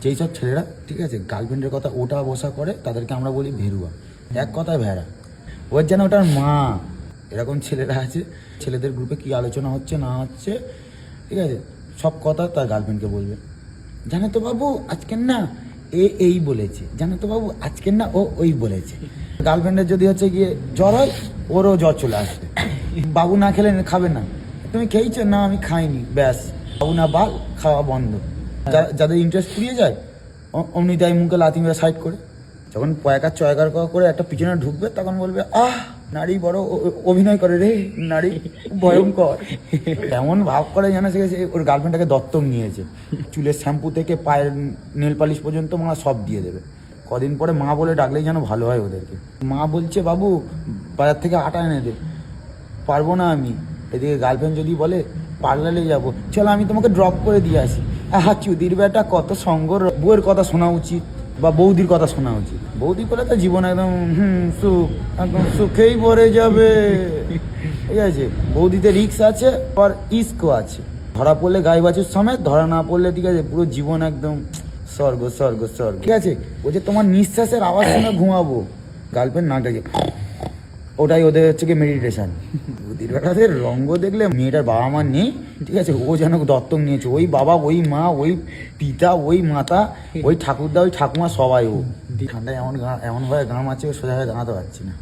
যেই সব ছেলেরা ঠিক আছে গার্লফ্রেন্ডের কথা ওটা বসা করে তাদেরকে আমরা বলি ভেরুয়া, এক কথায় ভেড়া। ওর যেন ওটার মা। এরকম ছেলেরা আছে, ছেলেদের গ্রুপে কি আলোচনা হচ্ছে না হচ্ছে ঠিক আছে সব কথা তার গার্লফ্রেন্ডকে বলবে। জানো তো বাবু আজকের না এই বলেছে, জানো তো বাবু আজকের না ও ওই বলেছে। গার্লফ্রেন্ডের যদি হচ্ছে গিয়ে জ্বর হয় ওরও জ্বর চলে আসবে। বাবু না খেলে খাবে না, তুমি খেয়েছো না আমি খাইনি, ব্যাস বাবু না বাল খাওয়া বন্ধ। যাদের ইন্টারেস্ট ফুরিয়ে যায় অমনি তাই মুখে লাথি মেরে সাইড করে, যখন পয়কার চয়কার করে একটা পিছনে ঢুকবে তখন বলবে আহ নারী বড় অভিনয় করে রে, নারী ভয়ঙ্কর। এমন ভাব করে জানা শিখেছে ওর গার্লফ্রেন্ডটাকে দত্তক নিয়েছে। চুলের শ্যাম্পু থেকে পায়ের নেল পালিশ পর্যন্ত মা সব দিয়ে দেবে। কদিন পরে মা বলে ডাকলেই যেন ভালো হয় ওদেরকে। মা বলছে বাবু বাজার থেকে আটা এনে দে, পারবো না আমি। এদিকে গার্লফ্রেন্ড যদি বলে পার্লারে যাবো, চলো আমি তোমাকে ড্রপ করে দিয়ে আসি। হ্যাঁ চুদির বেটা কত সঙ্গ, বউয়ের কথা শোনা উচিত বা বৌদির কথা শোনা উচিত। বৌদি বলে তো জীবন একদম সুখ, একদম সুখেই ভরে যাবে ঠিক আছে। বৌদিতে রিক্স আছে আর ইস্কও আছে। ধরা পড়লে গাই বাছুর সমেত, ধরা না পড়লে ঠিক আছে পুরো জীবন একদম স্বর্গ স্বর্গ স্বর্গ ঠিক আছে। ও যে তোমার নিঃশ্বাসের আওয়াজ শুনে ঘুমাবো, গার্লফ্রেন্ড না ডাকে, ওটাই ওদের হচ্ছে কি মেডিটেশন। বুদ্ধির বেটাদের রঙ্গ দেখলে মেয়েটার বাবা মা নেই ঠিক আছে, ও যেন দত্তক নিয়েছে। ওই বাবা ওই মা ওই পিতা ওই মাতা ওই ঠাকুরদা ওই ঠাকুমা সবাই। ও ঠান্ডায় এমনভাবে ঘাম আছে সোজা হয়ে দাঁড়াতে পারছি না।